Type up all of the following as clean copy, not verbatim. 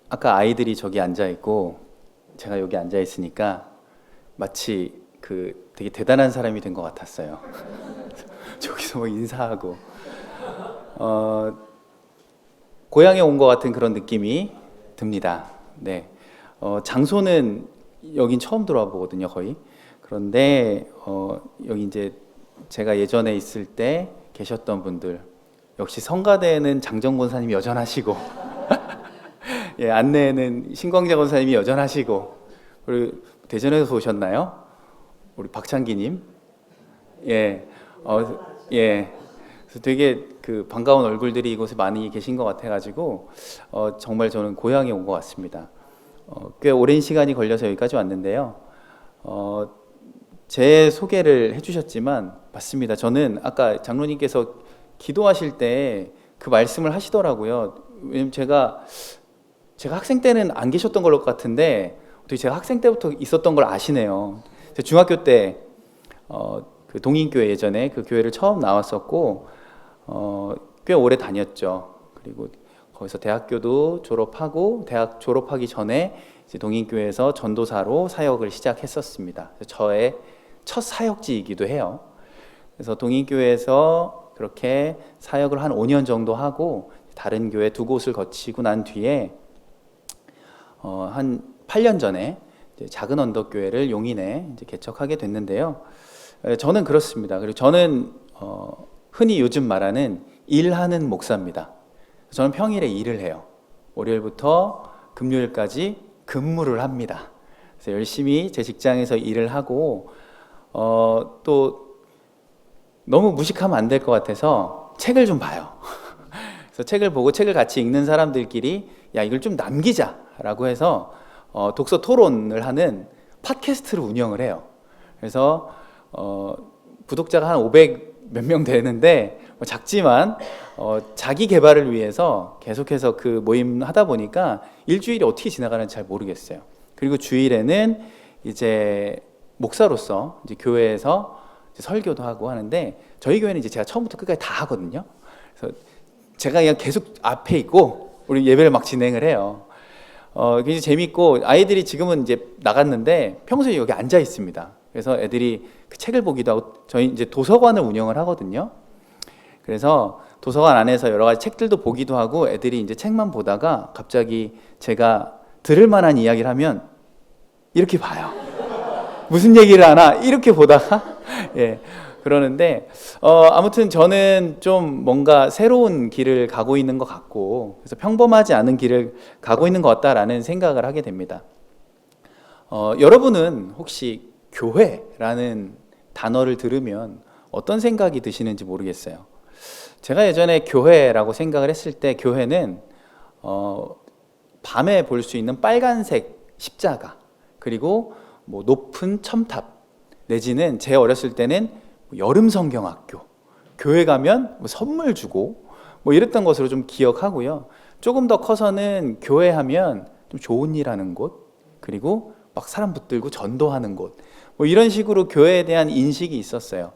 아까 아이들이 저기 앉아 있고 제가 여기 앉아 있으니까 마치 그 되게 대단한 사람이 된 것 같았어요. 저기서 뭐 인사하고 고향에 온 것 같은 그런 느낌이 듭니다. 네, 장소는 여긴 처음 들어와 보거든요, 거의. 그런데 여기 이제 제가 예전에 있을 때 계셨던 분들, 역시 성가대에는 장정 권사님이 여전하시고 예, 안내에는 신광자 권사님이 여전하시고, 그리고 대전에서 오셨나요? 우리 박창기님. 예, 예. 그래서 되게 그 반가운 얼굴들이 이곳에 많이 계신 것 같아가지고 정말 저는 고향에 온 것 같습니다. 꽤 오랜 시간이 걸려서 여기까지 왔는데요. 제 소개를 해주셨지만 맞습니다. 저는 아까 장로님께서 기도하실 때 그 말씀을 하시더라고요. 왜냐면 제가 학생 때는 안 계셨던 걸로 같은데 어떻게 제가 학생 때부터 있었던 걸 아시네요. 제가 중학교 때 그 동인교회, 예전에 그 교회를 처음 나왔었고 꽤 오래 다녔죠. 그리고 거기서 대학교도 졸업하고, 대학 졸업하기 전에 이제 동인교회에서 전도사로 사역을 시작했었습니다. 저의 첫 사역지이기도 해요. 그래서 동인교회에서 그렇게 사역을 한 5년 정도 하고 다른 교회 두 곳을 거치고 난 뒤에 한 8년 전에 이제 작은 언덕교회를 용인에 이제 개척하게 됐는데요. 저는 그렇습니다. 그리고 저는 흔히 요즘 말하는 일하는 목사입니다. 저는 평일에 일을 해요. 월요일부터 금요일까지 근무를 합니다. 그래서 열심히 제 직장에서 일을 하고 또 너무 무식하면 안 될 것 같아서 책을 좀 봐요. 그래서 책을 보고 책을 같이 읽는 사람들끼리 야, 이걸 좀 남기자라고 해서 독서 토론을 하는 팟캐스트를 운영을 해요. 그래서 구독자가 한 500 몇 명 되는데 작지만 자기 개발을 위해서 계속해서 그 모임 하다 보니까 일주일이 어떻게 지나가는지 잘 모르겠어요. 그리고 주일에는 이제 목사로서 이제 교회에서 이제 설교도 하고 하는데, 저희 교회는 이제 제가 처음부터 끝까지 다 하거든요. 그래서 제가 그냥 계속 앞에 있고 우리 예배를 막 진행을 해요. 굉장히 재밌고, 아이들이 지금은 이제 나갔는데 평소에 여기 앉아 있습니다. 그래서 애들이 그 책을 보기도 하고, 저희 이제 도서관을 운영을 하거든요. 그래서 도서관 안에서 여러 가지 책들도 보기도 하고, 애들이 이제 책만 보다가 갑자기 제가 들을 만한 이야기를 하면 이렇게 봐요. 무슨 얘기를 하나 이렇게 보다가 예, 그러는데 아무튼 저는 좀 뭔가 새로운 길을 가고 있는 것 같고, 그래서 평범하지 않은 길을 가고 있는 것 같다라는 생각을 하게 됩니다. 여러분은 혹시 교회라는 단어를 들으면 어떤 생각이 드시는지 모르겠어요. 제가 예전에 교회라고 생각을 했을 때, 교회는 밤에 볼 수 있는 빨간색 십자가, 그리고 뭐 높은 첨탑, 내지는 제 어렸을 때는 여름 성경학교, 교회 가면 뭐 선물 주고 뭐 이랬던 것으로 좀 기억하고요. 조금 더 커서는 교회 하면 좀 좋은 일 하는 곳, 그리고 막 사람 붙들고 전도하는 곳, 뭐 이런 식으로 교회에 대한 인식이 있었어요.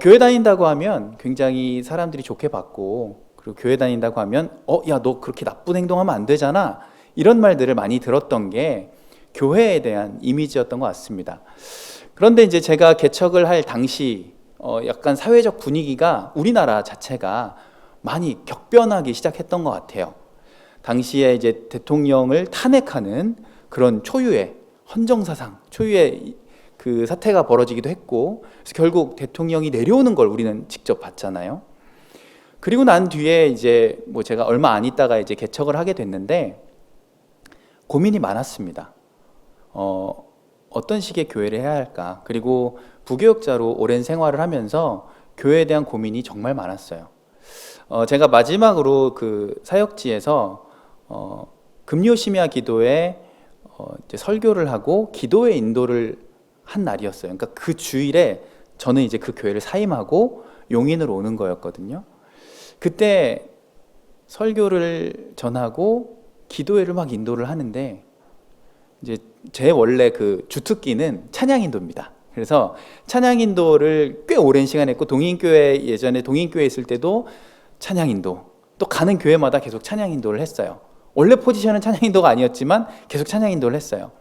교회 다닌다고 하면 굉장히 사람들이 좋게 봤고, 그리고 교회 다닌다고 하면 야, 너 그렇게 나쁜 행동하면 안 되잖아, 이런 말들을 많이 들었던 게 교회에 대한 이미지였던 것 같습니다. 그런데 이제 제가 개척을 할 당시 약간 사회적 분위기가, 우리나라 자체가 많이 격변하기 시작했던 것 같아요. 당시에 이제 대통령을 탄핵하는 그런 초유의 헌정사상, 초유의 그 사태가 벌어지기도 했고, 그래서 결국 대통령이 내려오는 걸 우리는 직접 봤잖아요. 그리고 난 뒤에 이제 뭐 제가 얼마 안 있다가 이제 개척을 하게 됐는데 고민이 많았습니다. 어떤 식의 교회를 해야 할까? 그리고 부교역자로 오랜 생활을 하면서 교회에 대한 고민이 정말 많았어요. 제가 마지막으로 그 사역지에서 금요 심야 기도에 이제 설교를 하고 기도의 인도를 한 날이었어요. 그러니까 그 주일에 저는 이제 그 교회를 사임하고 용인으로 오는 거였거든요. 그때 설교를 전하고 기도회를 막 인도를 하는데, 이제 제 원래 그 주특기는 찬양인도입니다. 그래서 찬양인도를 꽤 오랜 시간 했고, 예전에 동인교회 있을 때도 찬양인도, 또 가는 교회마다 계속 찬양인도를 했어요. 원래 포지션은 찬양 인도가 아니었지만 계속 찬양 인도를 했어요.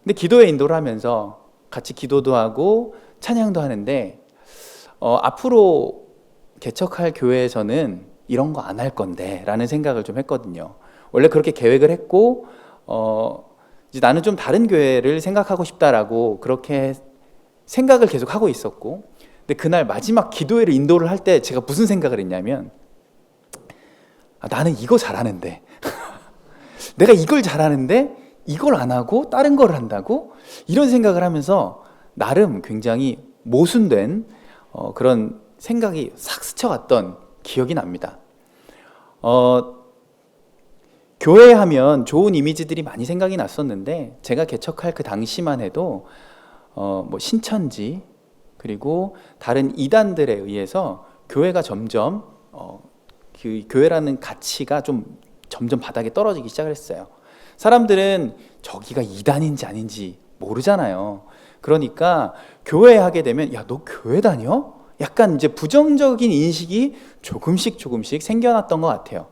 근데 기도회 인도를 하면서 같이 기도도 하고 찬양도 하는데 앞으로 개척할 교회에서는 이런 거 안 할 건데 라는 생각을 좀 했거든요. 원래 그렇게 계획을 했고 이제 나는 좀 다른 교회를 생각하고 싶다라고 그렇게 생각을 계속 하고 있었고, 근데 그날 마지막 기도회를 인도를 할 때 제가 무슨 생각을 했냐면 나는 이거 잘하는데 내가 이걸 잘하는데 이걸 안 하고 다른 걸 한다고? 이런 생각을 하면서 나름 굉장히 모순된 그런 생각이 싹 스쳐갔던 기억이 납니다. 교회 하면 좋은 이미지들이 많이 생각이 났었는데 제가 개척할 그 당시만 해도 뭐 신천지 그리고 다른 이단들에 의해서 교회가 점점 그 교회라는 가치가 좀 점점 바닥에 떨어지기 시작을 했어요. 사람들은 저기가 이단인지 아닌지 모르잖아요. 그러니까 교회 하게 되면 야, 너 교회 다녀? 약간 이제 부정적인 인식이 조금씩 생겨났던 것 같아요.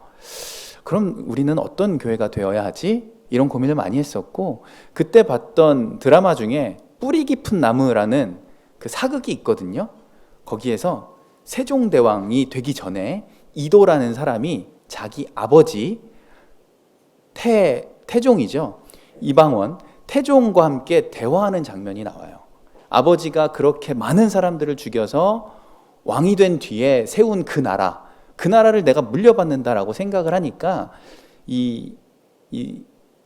그럼 우리는 어떤 교회가 되어야 하지? 이런 고민을 많이 했었고, 그때 봤던 드라마 중에 뿌리 깊은 나무라는 그 사극이 있거든요. 거기에서 세종대왕이 되기 전에 이도라는 사람이 자기 아버지 태종이죠. 이방원 태종과 함께 대화하는 장면이 나와요. 아버지가 그렇게 많은 사람들을 죽여서 왕이 된 뒤에 세운 그 나라를 내가 물려받는다라고 생각을 하니까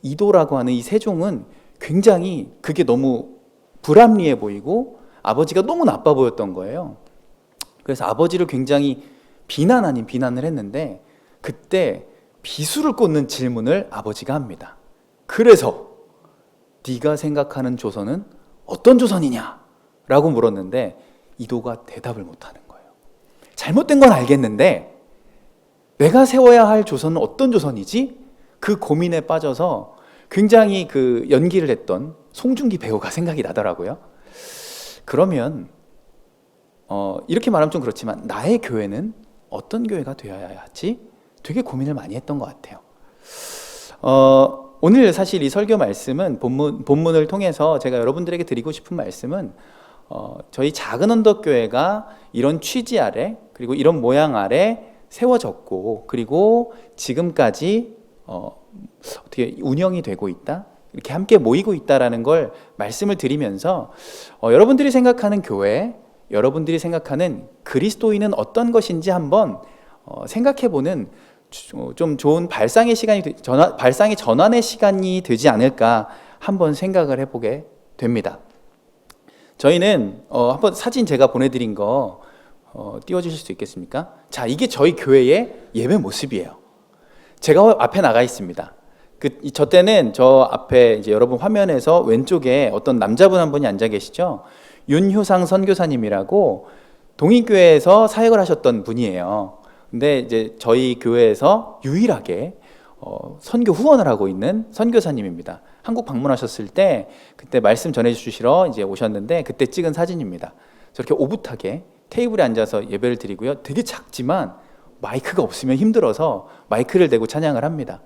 이도라고 하는 이 세종은 굉장히 그게 너무 불합리해 보이고 아버지가 너무 나빠 보였던 거예요. 그래서 아버지를 굉장히 비난 아닌 비난을 했는데, 그때 비수를 꽂는 질문을 아버지가 합니다. 그래서 네가 생각하는 조선은 어떤 조선이냐? 라고 물었는데 이도가 대답을 못하는 거예요. 잘못된 건 알겠는데 내가 세워야 할 조선은 어떤 조선이지? 그 고민에 빠져서 굉장히 그 연기를 했던 송중기 배우가 생각이 나더라고요. 그러면 이렇게 말하면 좀 그렇지만 나의 교회는 어떤 교회가 되어야 하지? 되게 고민을 많이 했던 것 같아요. 오늘 사실 이 설교 말씀은 본문을 통해서 제가 여러분들에게 드리고 싶은 말씀은 저희 작은 언덕교회가 이런 취지 아래 그리고 이런 모양 아래 세워졌고, 그리고 지금까지 어떻게 운영이 되고 있다, 이렇게 함께 모이고 있다라는 걸 말씀을 드리면서 여러분들이 생각하는 교회, 여러분들이 생각하는 그리스도인은 어떤 것인지 한번 생각해보는 좀 좋은 발상의 전환의 시간이 되지 않을까 한번 생각을 해보게 됩니다. 저희는 한번 사진 제가 보내드린 거 띄워주실 수 있겠습니까? 자, 이게 저희 교회의 예배 모습이에요. 제가 앞에 나가 있습니다. 저 때는 저 앞에 이제 여러분 화면에서 왼쪽에 어떤 남자분 한 분이 앉아 계시죠? 윤효상 선교사님이라고 동인교회에서 사역을 하셨던 분이에요. 근데 이제 저희 교회에서 유일하게 선교 후원을 하고 있는 선교사님입니다. 한국 방문하셨을 때 그때 말씀 전해주시러 이제 오셨는데 그때 찍은 사진입니다. 저렇게 오붓하게 테이블에 앉아서 예배를 드리고요. 되게 작지만 마이크가 없으면 힘들어서 마이크를 대고 찬양을 합니다.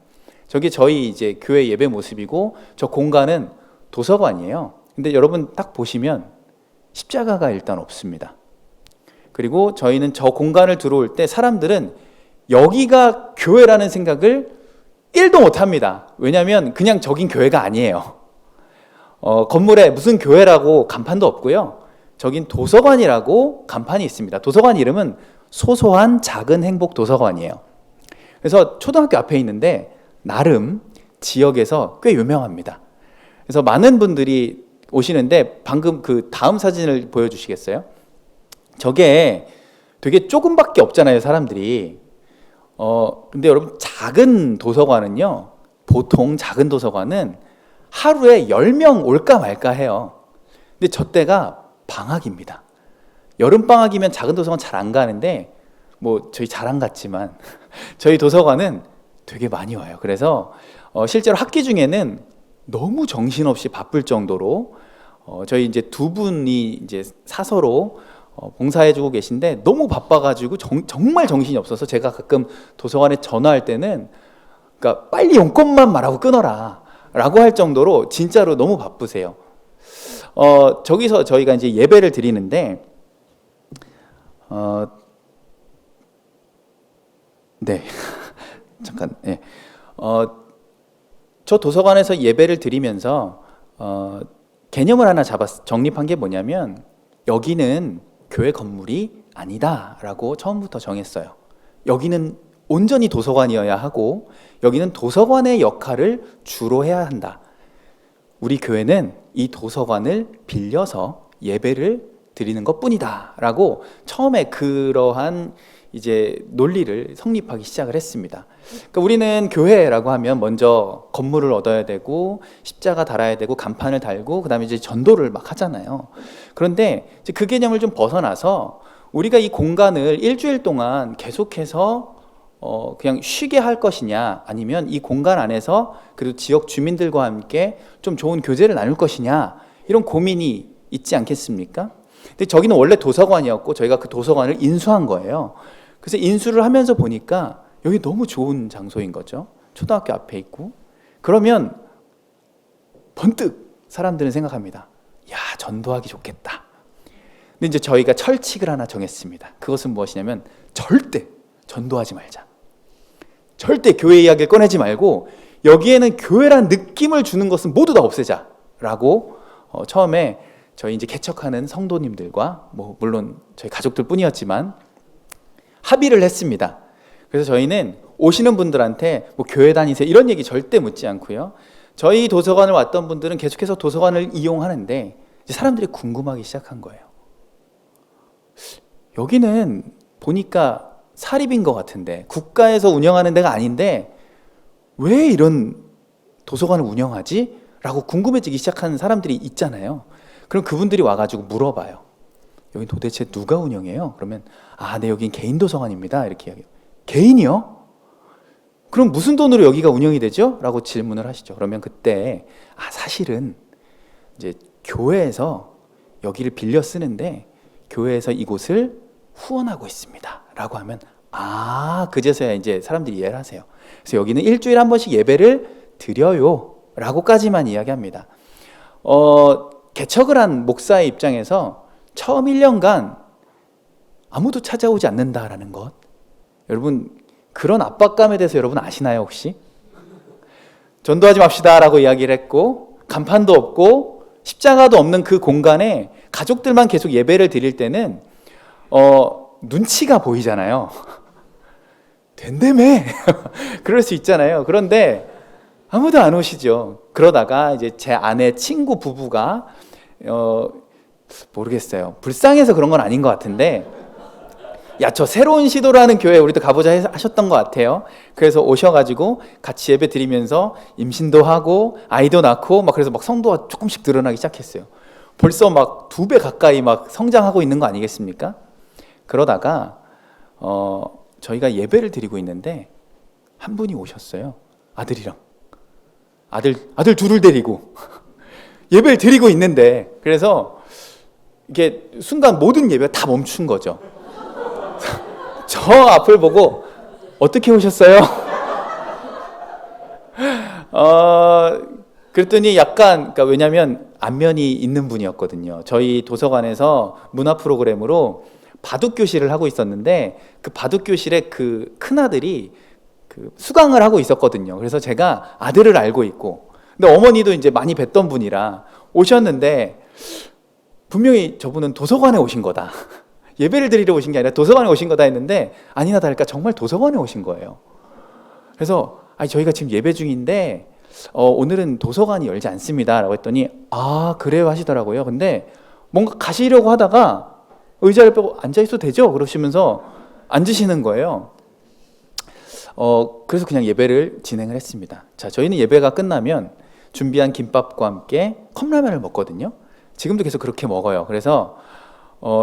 저게 저희 이제 교회 예배 모습이고, 저 공간은 도서관이에요. 근데 여러분 딱 보시면 십자가가 일단 없습니다. 그리고 저희는 저 공간을 들어올 때 사람들은 여기가 교회라는 생각을 1도 못 합니다. 왜냐하면 그냥 저긴 교회가 아니에요. 건물에 무슨 교회라고 간판도 없고요. 저긴 도서관이라고 간판이 있습니다. 도서관 이름은 소소한 작은 행복 도서관이에요. 그래서 초등학교 앞에 있는데 나름 지역에서 꽤 유명합니다. 그래서 많은 분들이 오시는데 방금 그 다음 사진을 보여주시겠어요? 저게 되게 조금밖에 없잖아요, 사람들이. 근데 여러분, 작은 도서관은요, 보통 작은 도서관은 하루에 10명 올까 말까 해요. 근데 저 때가 방학입니다. 여름방학이면 작은 도서관 잘 안 가는데, 뭐 저희 자랑 같지만 저희 도서관은 되게 많이 와요. 그래서 실제로 학기 중에는 너무 정신없이 바쁠 정도로 저희 이제 두 분이 이제 사서로 봉사해주고 계신데 너무 바빠가지고 정말 정신이 없어서 제가 가끔 도서관에 전화할 때는 그러니까 빨리 용건만 말하고 끊어라 라고 할 정도로 진짜로 너무 바쁘세요. 저기서 저희가 이제 예배를 드리는데, 네. 잠깐, 네. 저 도서관에서 예배를 드리면서, 개념을 하나 정립한 게 뭐냐면, 여기는 교회 건물이 아니다 라고 처음부터 정했어요. 여기는 온전히 도서관이어야 하고, 여기는 도서관의 역할을 주로 해야 한다. 우리 교회는 이 도서관을 빌려서 예배를 드리는 것뿐이다 라고 처음에 그러한 이제 논리를 성립하기 시작을 했습니다. 그러니까 우리는 교회라고 하면 먼저 건물을 얻어야 되고 십자가 달아야 되고 간판을 달고 그다음에 이제 전도를 막 하잖아요. 그런데 이제 그 개념을 좀 벗어나서 우리가 이 공간을 일주일 동안 계속해서 그냥 쉬게 할 것이냐, 아니면 이 공간 안에서 그래도 지역 주민들과 함께 좀 좋은 교제를 나눌 것이냐, 이런 고민이 있지 않겠습니까? 근데 저기는 원래 도서관이었고 저희가 그 도서관을 인수한 거예요. 그래서 인수를 하면서 보니까 여기 너무 좋은 장소인 거죠. 초등학교 앞에 있고. 그러면 번뜩 사람들은 생각합니다. 야, 전도하기 좋겠다. 근데 이제 저희가 철칙을 하나 정했습니다. 그것은 무엇이냐면 절대 전도하지 말자. 절대 교회 이야기를 꺼내지 말고 여기에는 교회란 느낌을 주는 것은 모두 다 없애자 라고 처음에 저희 이제 개척하는 성도님들과 물론 저희 가족들 뿐이었지만 합의를 했습니다. 그래서 저희는 오시는 분들한테 교회 다니세요 이런 얘기 절대 묻지 않고요. 저희 도서관을 왔던 분들은 계속해서 도서관을 이용하는데 이제 사람들이 궁금하기 시작한 거예요. 여기는 보니까 사립인 것 같은데, 국가에서 운영하는 데가 아닌데 왜 이런 도서관을 운영하지? 라고 궁금해지기 시작하는 사람들이 있잖아요. 그럼 그분들이 와가지고 물어봐요. 여긴 도대체 누가 운영해요? 그러면 네, 여긴 개인 도서관입니다. 이렇게 이야기해요. 개인이요? 그럼 무슨 돈으로 여기가 운영이 되죠? 라고 질문을 하시죠. 그러면 그때 사실은 이제 교회에서 여기를 빌려 쓰는데 교회에서 이곳을 후원하고 있습니다 라고 하면 그제서야 이제 사람들이 이해를 하세요. 그래서 여기는 일주일에 한 번씩 예배를 드려요 라고까지만 이야기합니다. 개척을 한 목사의 입장에서 처음 1년간 아무도 찾아오지 않는다라는 것, 여러분 그런 압박감에 대해서 여러분 아시나요 혹시? 전도하지 맙시다 라고 이야기를 했고 간판도 없고 십자가도 없는 그 공간에 가족들만 계속 예배를 드릴 때는 눈치가 보이잖아요. 된다며 그럴 수 있잖아요. 그런데 아무도 안 오시죠. 그러다가 이제 제 아내 친구 부부가 모르겠어요. 불쌍해서 그런 건 아닌 것 같은데, 야, 저 새로운 시도라는 교회 우리도 가보자 하셨던 것 같아요. 그래서 오셔가지고 같이 예배 드리면서 임신도 하고 아이도 낳고 그래서 성도가 조금씩 늘어나기 시작했어요. 벌써 2배 가까이 성장하고 있는 거 아니겠습니까? 그러다가 저희가 예배를 드리고 있는데 한 분이 오셨어요. 아들이랑 아들 둘을 데리고 예배를 드리고 있는데, 그래서 이게 순간 모든 예배가 다 멈춘 거죠. 저 앞을 보고 어떻게 오셨어요? 그랬더니 약간, 그러니까 왜냐하면 안면이 있는 분이었거든요. 저희 도서관에서 문화 프로그램으로 바둑 교실을 하고 있었는데 그 바둑 교실에 그 큰 아들이 그 수강을 하고 있었거든요. 그래서 제가 아들을 알고 있고, 근데 어머니도 이제 많이 뵀던 분이라 오셨는데 분명히 저분은 도서관에 오신 거다. 예배를 드리러 오신 게 아니라 도서관에 오신 거다 했는데 아니나 다를까 정말 도서관에 오신 거예요. 그래서 저희가 지금 예배 중인데 오늘은 도서관이 열지 않습니다 라고 했더니 그래요 하시더라고요. 근데 뭔가 가시려고 하다가 의자를 빼고 앉아있어도 되죠? 그러시면서 앉으시는 거예요. 그래서 그냥 예배를 진행을 했습니다. 자, 저희는 예배가 끝나면 준비한 김밥과 함께 컵라면을 먹거든요. 지금도 계속 그렇게 먹어요. 그래서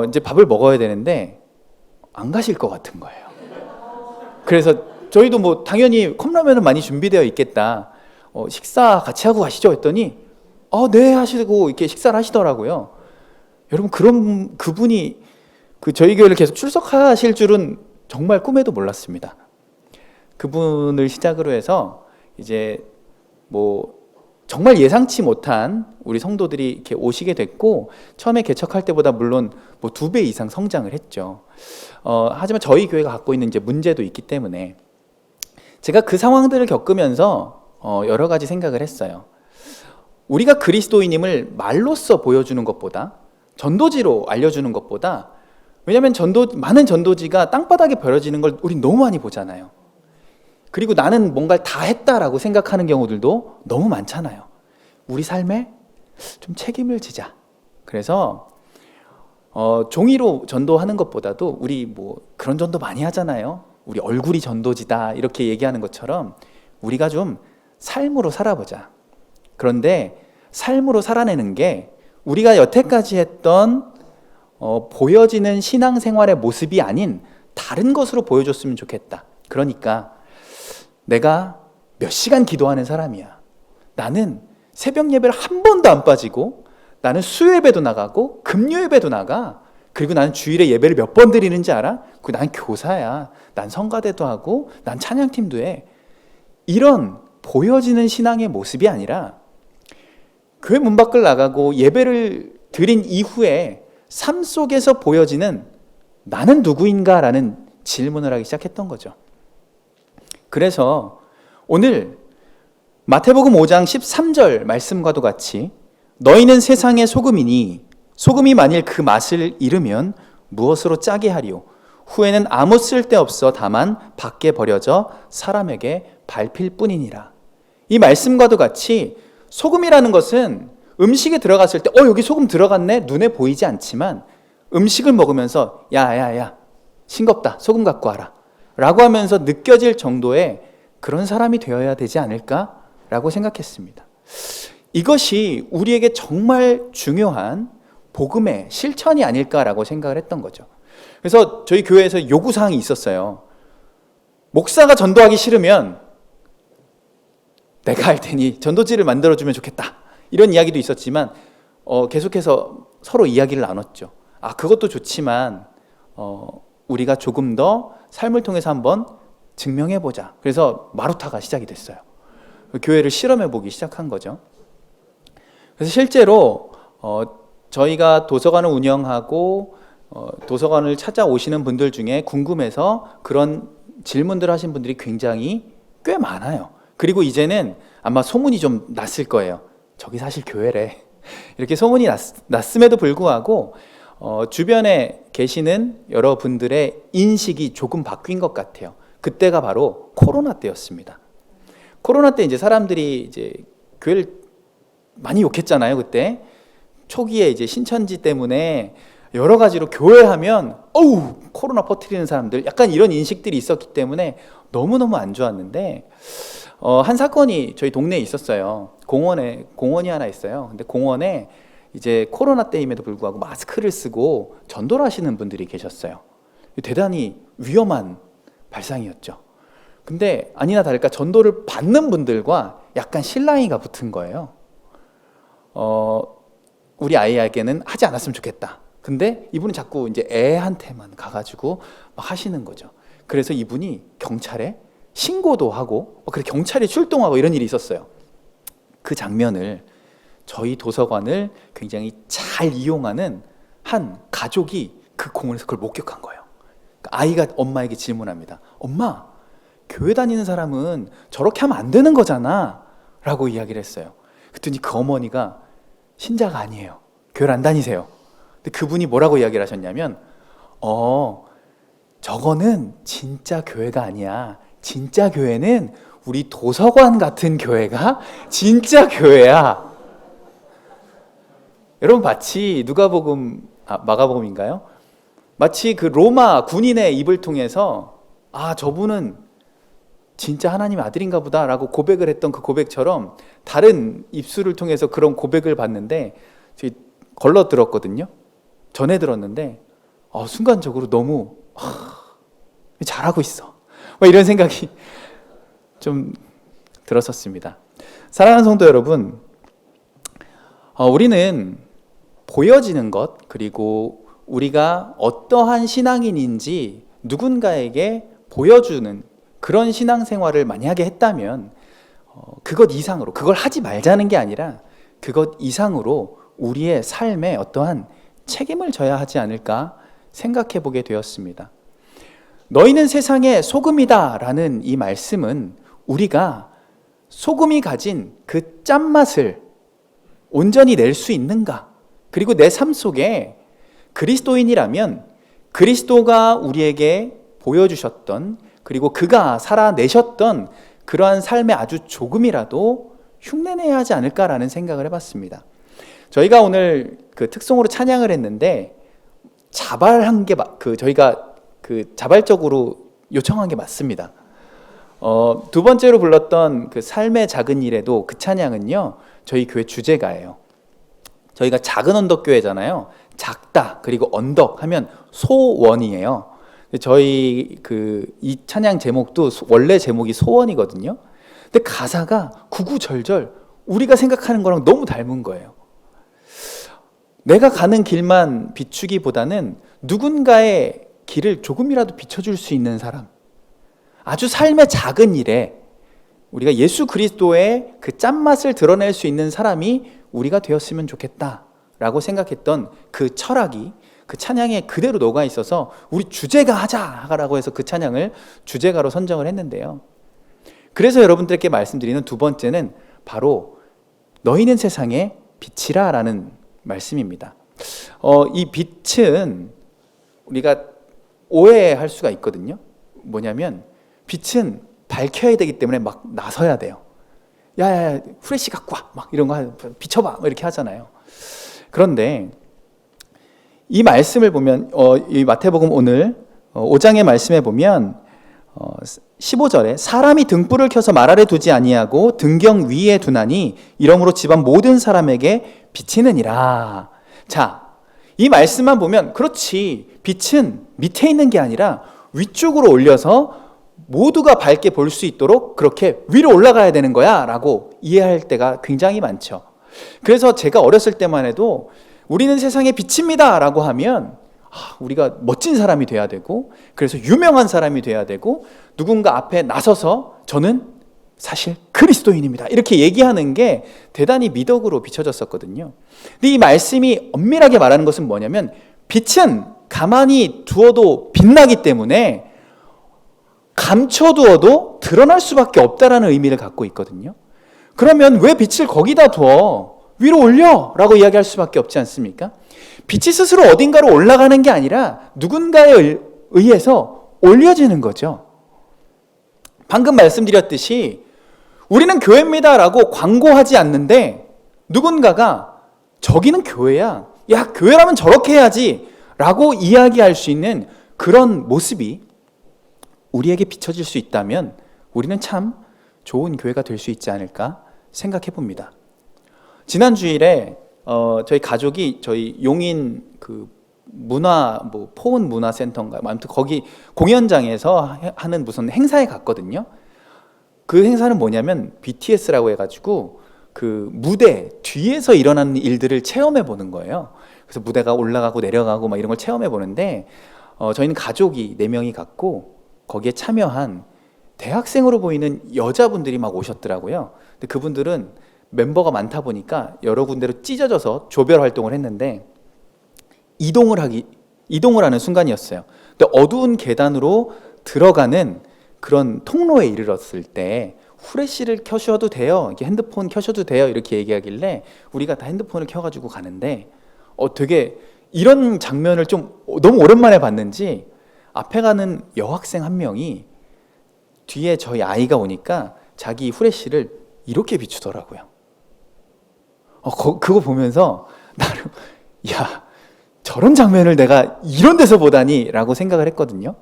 이제 밥을 먹어야 되는데 안 가실 것 같은 거예요. 그래서 저희도 당연히 컵라면은 많이 준비되어 있겠다. 식사 같이 하고 가시죠 했더니 네 하시고 이렇게 식사를 하시더라고요. 여러분 그분이 저희 교회를 계속 출석하실 줄은 정말 꿈에도 몰랐습니다. 그분을 시작으로 해서 이제 뭐 정말 예상치 못한 우리 성도들이 이렇게 오시게 됐고, 처음에 개척할 때보다 물론 뭐 2배 이상 성장을 했죠. 하지만 저희 교회가 갖고 있는 이제 문제도 있기 때문에 제가 그 상황들을 겪으면서 여러 가지 생각을 했어요. 우리가 그리스도인임을 말로써 보여주는 것보다, 전도지로 알려주는 것보다, 왜냐하면 많은 전도지가 땅바닥에 버려지는 걸 우리 너무 많이 보잖아요. 그리고 나는 뭔가를 다 했다라고 생각하는 경우들도 너무 많잖아요. 우리 삶에 좀 책임을 지자. 그래서 종이로 전도하는 것보다도, 우리 뭐 그런 전도 많이 하잖아요. 우리 얼굴이 전도지다 이렇게 얘기하는 것처럼 우리가 좀 삶으로 살아보자. 그런데 삶으로 살아내는 게 우리가 여태까지 했던 보여지는 신앙생활의 모습이 아닌 다른 것으로 보여줬으면 좋겠다. 그러니까 내가 몇 시간 기도하는 사람이야. 나는 새벽 예배를 한 번도 안 빠지고, 나는 수요 예배도 나가고 금요 예배도 나가. 그리고 나는 주일에 예배를 몇 번 드리는지 알아? 그리고 난 교사야. 난 성가대도 하고 난 찬양팀도 해. 이런 보여지는 신앙의 모습이 아니라 교회 문 밖을 나가고 예배를 드린 이후에 삶 속에서 보여지는 나는 누구인가라는 질문을 하기 시작했던 거죠. 그래서 오늘 마태복음 5장 13절 말씀과도 같이 너희는 세상의 소금이니 소금이 만일 그 맛을 잃으면 무엇으로 짜게 하리요? 후에는 아무 쓸데없어 다만 밖에 버려져 사람에게 밟힐 뿐이니라. 이 말씀과도 같이 소금이라는 것은 음식에 들어갔을 때 여기 소금 들어갔네? 눈에 보이지 않지만 음식을 먹으면서 야야야 싱겁다 소금 갖고 와라 라고 하면서 느껴질 정도의 그런 사람이 되어야 되지 않을까라고 생각했습니다. 이것이 우리에게 정말 중요한 복음의 실천이 아닐까라고 생각을 했던 거죠. 그래서 저희 교회에서 요구사항이 있었어요. 목사가 전도하기 싫으면 내가 할 테니 전도지를 만들어주면 좋겠다. 이런 이야기도 있었지만 계속해서 서로 이야기를 나눴죠. 그것도 좋지만 우리가 조금 더 삶을 통해서 한번 증명해보자. 그래서 마루타가 시작이 됐어요. 교회를 실험해보기 시작한 거죠. 그래서 실제로 저희가 도서관을 운영하고 도서관을 찾아오시는 분들 중에 궁금해서 그런 질문들을 하신 분들이 굉장히 꽤 많아요. 그리고 이제는 아마 소문이 좀 났을 거예요. 저기 사실 교회래. 이렇게 소문이 났음에도 불구하고 주변에 계시는 여러분들의 인식이 조금 바뀐 것 같아요. 그때가 바로 코로나 때였습니다. 코로나 때 이제 사람들이 이제 교회를 많이 욕했잖아요. 그때 초기에 이제 신천지 때문에 여러 가지로 교회하면 코로나 퍼뜨리는 사람들, 약간 이런 인식들이 있었기 때문에 너무너무 안 좋았는데 한 사건이 저희 동네에 있었어요. 공원이 하나 있어요. 근데 공원에 이제 코로나 때임에도 불구하고 마스크를 쓰고 전도를 하시는 분들이 계셨어요. 대단히 위험한 발상이었죠. 근데 아니나 다를까 전도를 받는 분들과 약간 실랑이가 붙은 거예요. 우리 아이에게는 하지 않았으면 좋겠다. 근데 이분은 자꾸 이제 애한테만 가가지고 막 하시는 거죠. 그래서 이분이 경찰에 신고도 하고, 그래 경찰이 출동하고 이런 일이 있었어요. 그 장면을 저희 도서관을 굉장히 잘 이용하는 한 가족이 그 공원에서 그걸 목격한 거예요. 아이가 엄마에게 질문합니다. 엄마, 교회 다니는 사람은 저렇게 하면 안 되는 거잖아 라고 이야기를 했어요. 그랬더니 그 어머니가 신자가 아니에요. 교회를 안 다니세요. 근데 그분이 뭐라고 이야기를 하셨냐면 저거는 진짜 교회가 아니야. 진짜 교회는 우리 도서관 같은 교회가 진짜 교회야. 여러분 마치 마가복음인가요? 마치 그 로마 군인의 입을 통해서 저분은 진짜 하나님의 아들인가 보다 라고 고백을 했던 그 고백처럼 다른 입술을 통해서 그런 고백을 받는데 걸러 들었거든요. 전해 들었는데 순간적으로 너무 잘하고 있어 이런 생각이 좀 들었었습니다. 사랑하는 성도 여러분, 우리는 보여지는 것, 그리고 우리가 어떠한 신앙인인지 누군가에게 보여주는 그런 신앙생활을 만약에 했다면 그것 이상으로, 그걸 하지 말자는 게 아니라 그것 이상으로 우리의 삶에 어떠한 책임을 져야 하지 않을까 생각해 보게 되었습니다. 너희는 세상의 소금이다 라는 이 말씀은 우리가 소금이 가진 그 짠맛을 온전히 낼 수 있는가, 그리고 내 삶 속에 그리스도인이라면 그리스도가 우리에게 보여주셨던, 그리고 그가 살아내셨던 그러한 삶에 아주 조금이라도 흉내내야 하지 않을까라는 생각을 해봤습니다. 저희가 오늘 그 특송으로 찬양을 했는데 자발한 게 저희가 그 자발적으로 요청한 게 맞습니다. 두 번째로 불렀던 그 삶의 작은 일에도 그 찬양은요, 저희 교회 주제가예요. 저희가 작은 언덕 교회잖아요. 작다 그리고 언덕 하면 소원이에요. 저희 이 찬양 제목도 원래 제목이 소원이거든요. 근데 가사가 구구절절 우리가 생각하는 거랑 너무 닮은 거예요. 내가 가는 길만 비추기보다는 누군가의 길을 조금이라도 비춰줄 수 있는 사람, 아주 삶의 작은 일에 우리가 예수 그리스도의 그 짠맛을 드러낼 수 있는 사람이 우리가 되었으면 좋겠다라고 생각했던 그 철학이 그 찬양에 그대로 녹아 있어서 우리 주제가 하자라고 해서 그 찬양을 주제가로 선정을 했는데요. 그래서 여러분들께 말씀드리는 두 번째는 바로 너희는 세상의 빛이라 라는 말씀입니다. 이 빛은 우리가 오해할 수가 있거든요. 뭐냐면 빛은 밝혀야 되기 때문에 막 나서야 돼요. 야야야 후레쉬 갖고 와, 막 이런 거 비춰봐 이렇게 하잖아요. 그런데 이 말씀을 보면 이 마태복음 오늘 5장의 말씀에 보면 15절에 사람이 등불을 켜서 말 아래 두지 아니하고 등경 위에 두나니 이러므로 집안 모든 사람에게 비치느니라. 자, 이 말씀만 보면 그렇지, 빛은 밑에 있는 게 아니라 위쪽으로 올려서 모두가 밝게 볼 수 있도록 그렇게 위로 올라가야 되는 거야 라고 이해할 때가 굉장히 많죠. 그래서 제가 어렸을 때만 해도 우리는 세상의 빛입니다 라고 하면 우리가 멋진 사람이 돼야 되고, 그래서 유명한 사람이 돼야 되고, 누군가 앞에 나서서 저는 사실 그리스도인입니다 이렇게 얘기하는 게 대단히 미덕으로 비춰졌었거든요. 근데 이 말씀이 엄밀하게 말하는 것은 뭐냐면 빛은 가만히 두어도 빛나기 때문에 감춰두어도 드러날 수밖에 없다라는 의미를 갖고 있거든요. 그러면 왜 빛을 거기다 두어? 위로 올려! 라고 이야기할 수밖에 없지 않습니까? 빛이 스스로 어딘가로 올라가는 게 아니라 누군가에 의해서 올려지는 거죠. 방금 말씀드렸듯이 우리는 교회입니다 라고 광고하지 않는데 누군가가 저기는 교회야, 야 교회라면 저렇게 해야지 라고 이야기할 수 있는 그런 모습이 우리에게 비춰질 수 있다면 우리는 참 좋은 교회가 될 수 있지 않을까 생각해 봅니다. 지난 주일에 저희 가족이 저희 용인 그 포은 문화센터인가 아무튼 거기 공연장에서 하는 무슨 행사에 갔거든요. 그 행사는 뭐냐면 BTS라고 해가지고 그 무대 뒤에서 일어나는 일들을 체험해 보는 거예요. 그래서 무대가 올라가고 내려가고 막 이런 걸 체험해 보는데 저희는 가족이 4명이 갔고 거기에 참여한 대학생으로 보이는 여자분들이 막 오셨더라고요. 근데 그분들은 멤버가 많다 보니까 여러 군데로 찢어져서 조별 활동을 했는데 이동을 하는 순간이었어요. 근데 어두운 계단으로 들어가는 그런 통로에 이르렀을 때 후레쉬를 켜셔도 돼요, 이렇게 핸드폰 켜셔도 돼요 이렇게 얘기하길래 우리가 다 핸드폰을 켜가지고 가는데 되게 이런 장면을 좀 너무 오랜만에 봤는지 앞에 가는 여학생 한 명이 뒤에 저희 아이가 오니까 자기 후레쉬를 이렇게 비추더라고요. 그거 보면서 나름 야 저런 장면을 내가 이런 데서 보다니 라고 생각을 했거든요.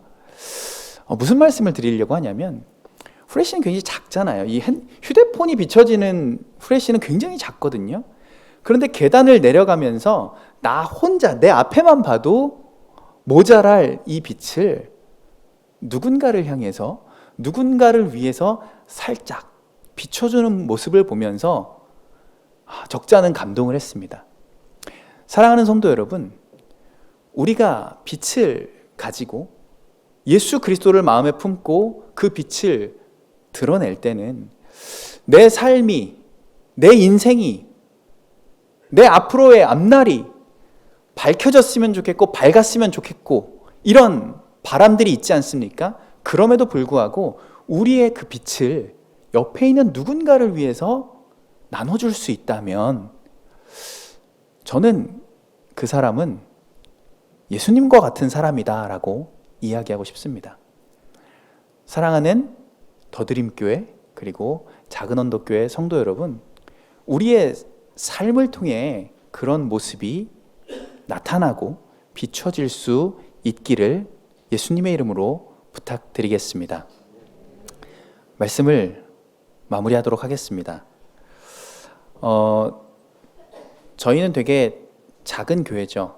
무슨 말씀을 드리려고 하냐면 후레쉬는 굉장히 작잖아요. 이 휴대폰이 비춰지는 후레쉬는 굉장히 작거든요. 그런데 계단을 내려가면서 나 혼자 내 앞에만 봐도 모자랄 이 빛을 누군가를 향해서 누군가를 위해서 살짝 비춰주는 모습을 보면서 적지 않은 감동을 했습니다. 사랑하는 성도 여러분, 우리가 빛을 가지고 예수 그리스도를 마음에 품고 그 빛을 드러낼 때는 내 삶이, 내 인생이, 내 앞으로의 앞날이 밝혀졌으면 좋겠고 밝았으면 좋겠고 이런 바람들이 있지 않습니까? 그럼에도 불구하고 우리의 그 빛을 옆에 있는 누군가를 위해서 나눠줄 수 있다면 저는 그 사람은 예수님과 같은 사람이다라고 이야기하고 싶습니다. 사랑하는 더드림교회 그리고 작은 언덕교회 성도 여러분, 우리의 삶을 통해 그런 모습이 나타나고 비춰질 수 있기를 예수님의 이름으로 부탁드리겠습니다. 말씀을 마무리하도록 하겠습니다. 저희는 되게 작은 교회죠.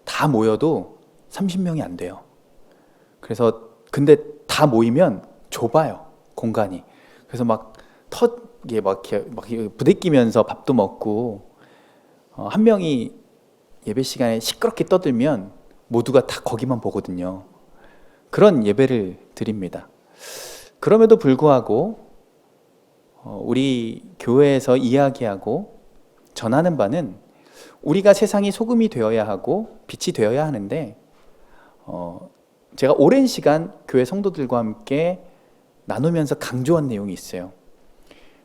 다 모여도 30명이 안 돼요. 그래서 근데 다 모이면 좁아요, 공간이. 그래서 이게 막 부대끼면서 밥도 먹고 한 명이 예배 시간에 시끄럽게 떠들면 모두가 다 거기만 보거든요. 그런 예배를 드립니다. 그럼에도 불구하고 우리 교회에서 이야기하고 전하는 바는 우리가 세상이 소금이 되어야 하고 빛이 되어야 하는데 제가 오랜 시간 교회 성도들과 함께 나누면서 강조한 내용이 있어요.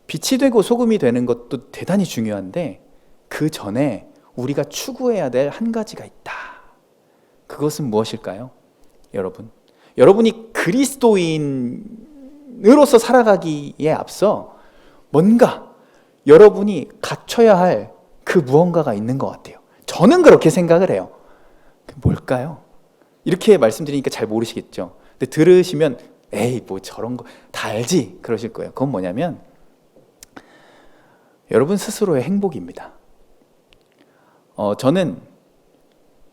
빛이 되고 소금이 되는 것도 대단히 중요한데 그 전에 우리가 추구해야 될 한 가지가 있다. 그것은 무엇일까요? 여러분이 그리스도인으로서 살아가기에 앞서 뭔가 여러분이 갖춰야 할 그 무언가가 있는 것 같아요. 저는 그렇게 생각을 해요. 뭘까요? 이렇게 말씀드리니까 잘 모르시겠죠. 근데 들으시면 에이 뭐 저런 거 다 알지 그러실 거예요. 그건 뭐냐면 여러분 스스로의 행복입니다. 저는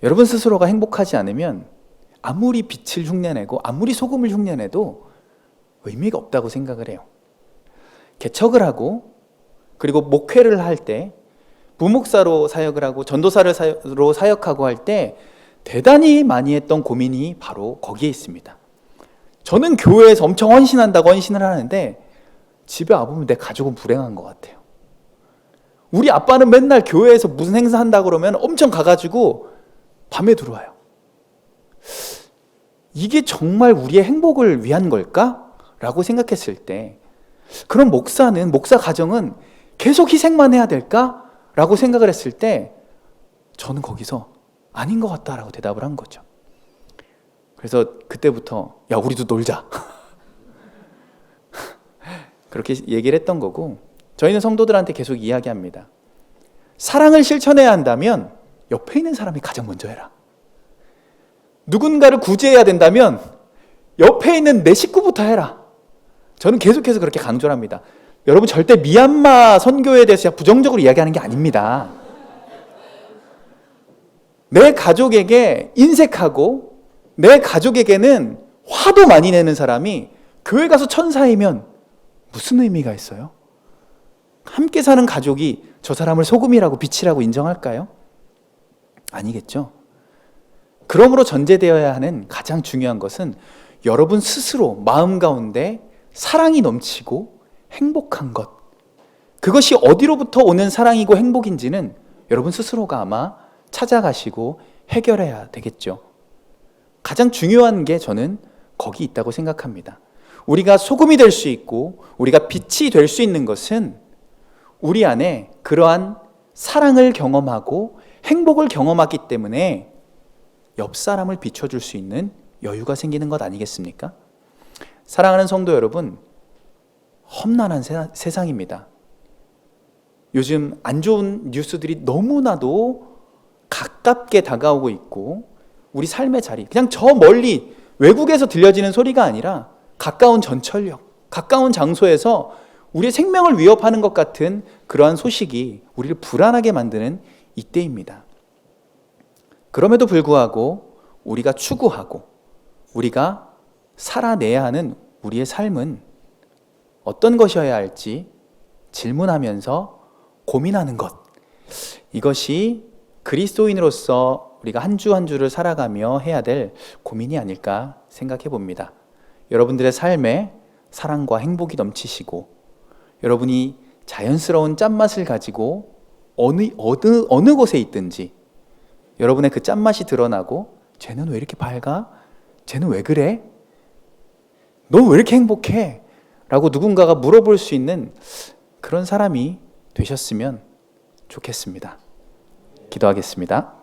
여러분 스스로가 행복하지 않으면 아무리 빛을 흉내내고 아무리 소금을 흉내내도 의미가 없다고 생각을 해요. 개척을 하고 그리고 목회를 할 때 부목사로 사역을 하고 전도사로 사역하고 할 때 대단히 많이 했던 고민이 바로 거기에 있습니다. 저는 교회에서 엄청 헌신한다고 헌신을 하는데 집에 와보면 내 가족은 불행한 것 같아요. 우리 아빠는 맨날 교회에서 무슨 행사 한다고 그러면 엄청 가가지고 밤에 들어와요. 이게 정말 우리의 행복을 위한 걸까? 라고 생각했을 때 그럼 목사 가정은 계속 희생만 해야 될까? 라고 생각을 했을 때 저는 거기서 아닌 것 같다라고 대답을 한 거죠. 그래서 그때부터 야 우리도 놀자 그렇게 얘기를 했던 거고, 저희는 성도들한테 계속 이야기합니다. 사랑을 실천해야 한다면 옆에 있는 사람이 가장 먼저 해라. 누군가를 구제해야 된다면 옆에 있는 내 식구부터 해라. 저는 계속해서 그렇게 강조를 합니다. 여러분 절대 미얀마 선교에 대해서 부정적으로 이야기하는 게 아닙니다. 내 가족에게 인색하고 내 가족에게는 화도 많이 내는 사람이 교회 가서 천사이면 무슨 의미가 있어요? 함께 사는 가족이 저 사람을 소금이라고 빛이라고 인정할까요? 아니겠죠. 그러므로 전제되어야 하는 가장 중요한 것은 여러분 스스로 마음 가운데 사랑이 넘치고 행복한 것, 그것이 어디로부터 오는 사랑이고 행복인지는 여러분 스스로가 아마 찾아가시고 해결해야 되겠죠. 가장 중요한 게 저는 거기 있다고 생각합니다. 우리가 소금이 될 수 있고 우리가 빛이 될 수 있는 것은 우리 안에 그러한 사랑을 경험하고 행복을 경험하기 때문에 옆 사람을 비춰줄 수 있는 여유가 생기는 것 아니겠습니까? 사랑하는 성도 여러분, 험난한 세상입니다. 요즘 안 좋은 뉴스들이 너무나도 가깝게 다가오고 있고 우리 삶의 자리, 그냥 저 멀리 외국에서 들려지는 소리가 아니라 가까운 전철역, 가까운 장소에서 우리의 생명을 위협하는 것 같은 그러한 소식이 우리를 불안하게 만드는 이때입니다. 그럼에도 불구하고 우리가 추구하고 우리가 살아내야 하는 우리의 삶은 어떤 것이어야 할지 질문하면서 고민하는 것, 이것이 그리스도인으로서 우리가 한 주 한 주를 살아가며 해야 될 고민이 아닐까 생각해 봅니다. 여러분들의 삶에 사랑과 행복이 넘치시고 여러분이 자연스러운 짠맛을 가지고 어느 곳에 있든지 여러분의 그 짠맛이 드러나고, 쟤는 왜 이렇게 밝아? 쟤는 왜 그래? 넌 왜 이렇게 행복해? 라고 누군가가 물어볼 수 있는 그런 사람이 되셨으면 좋겠습니다. 기도하겠습니다.